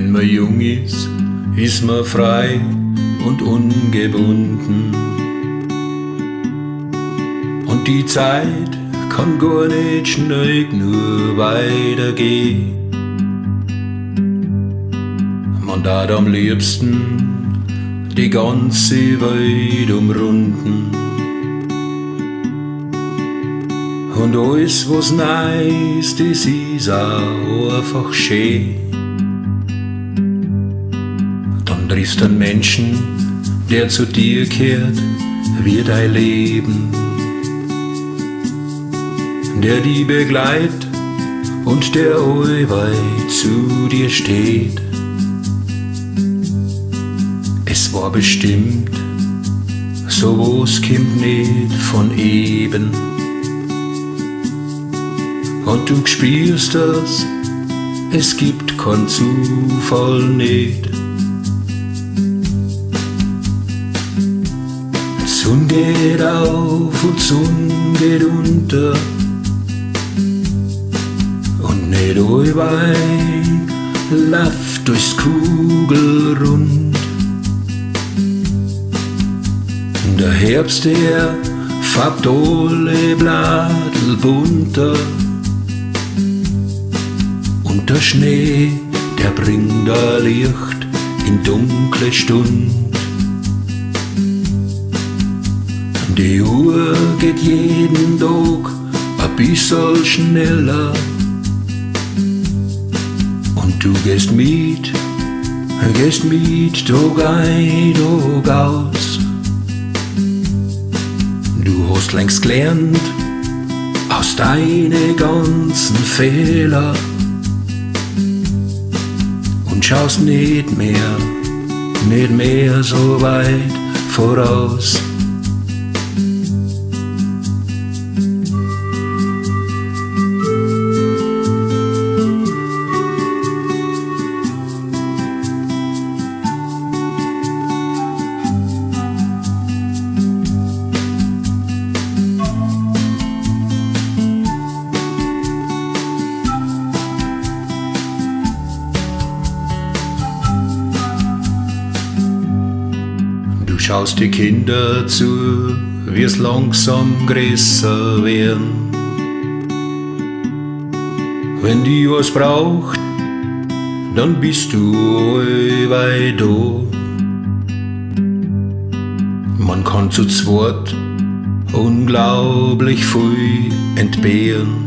Wenn man jung ist man frei und ungebunden. Und die Zeit kann gar nicht schnell nur weitergehen. Man darf am liebsten die ganze Welt umrunden. Und alles, was neu ist, das ist auch einfach schön. Dann triffst du einen Menschen, der zu dir kehrt, wie dein Leben, der die begleitet und der allweit zu dir steht. Es war bestimmt, sowas kommt nicht von eben. Und du spürst das, es gibt keinen Zufall nicht. Die Sonne geht auf und die Sonne geht unter. Und nicht allweil läuft durchs Kugelrund. Der Herbst, der färbt alle Blätter bunter. Und der Schnee, der bringt ein Licht in dunkle Stund. Die Uhr geht jeden Tag ein bisschen schneller. Und du gehst mit Tag ein, Tag aus. Du hast längst gelernt aus deinen ganzen Fehlern. Und schaust nicht mehr so weit voraus. Du schaust die Kinder zu, wie es langsam größer werden. Wenn die was braucht, dann bist du allweil da. Man kann zu zweit unglaublich viel entbehren,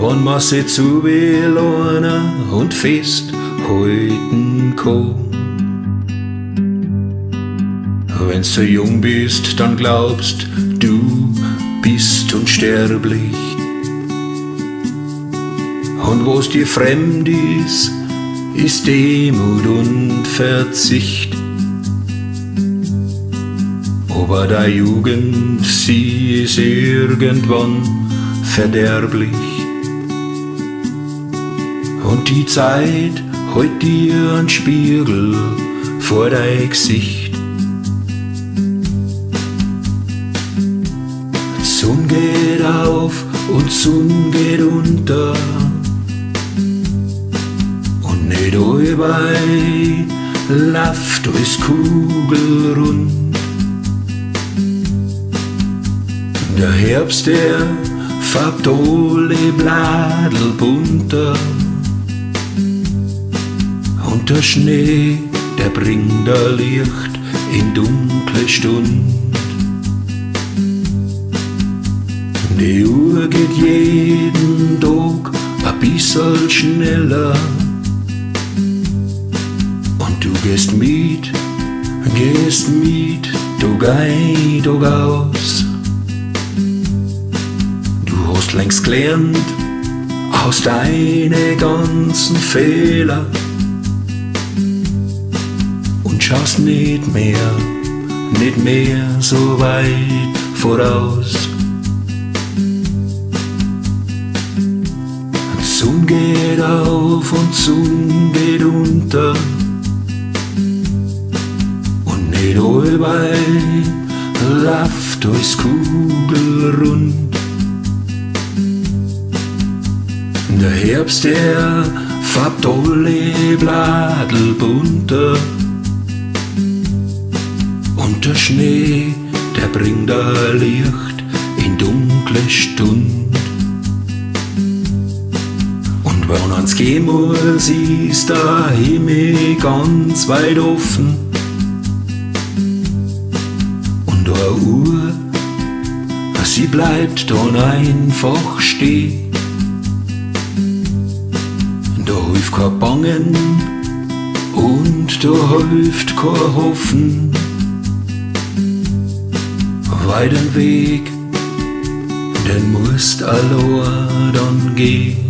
wenn man sich zuwählen und festhalten kann. Wenn du so jung bist, dann glaubst du bist unsterblich. Und was dir fremd ist Demut und Verzicht. Aber deine Jugend, sie ist irgendwann verderblich. Und die Zeit hält dir einen Spiegel vor dein Gesicht. Die Sonne geht auf und die Sonne geht unter. Und nicht allweil läuft alles kugelrund. Der Herbst, der färbt alle Blätter bunter. Und der Schnee, der bringt ein Licht in dunkle Stund. Die Uhr geht jeden Tag ein bisschen schneller. Und du gehst mit Tag ein, Tag aus. Du hast längst gelernt aus deinen ganzen Fehlern. Und schaust nicht mehr so weit voraus. Die Sonne geht auf und die Sonne geht unter. Und nicht allweil läuft durchs Kugelrund. Der Herbst, der färbt alle Bladel bunter. Und der Schnee, der bringt ein Licht in dunkle Stund. Und wenn ans gehen muss, ist der Himmel ganz weit offen. Und eine Uhr, sie bleibt dann einfach stehen. Da hilft kein Bangen und da hilft kein Hoffen. Weil den Weg, den musst allein dann gehen.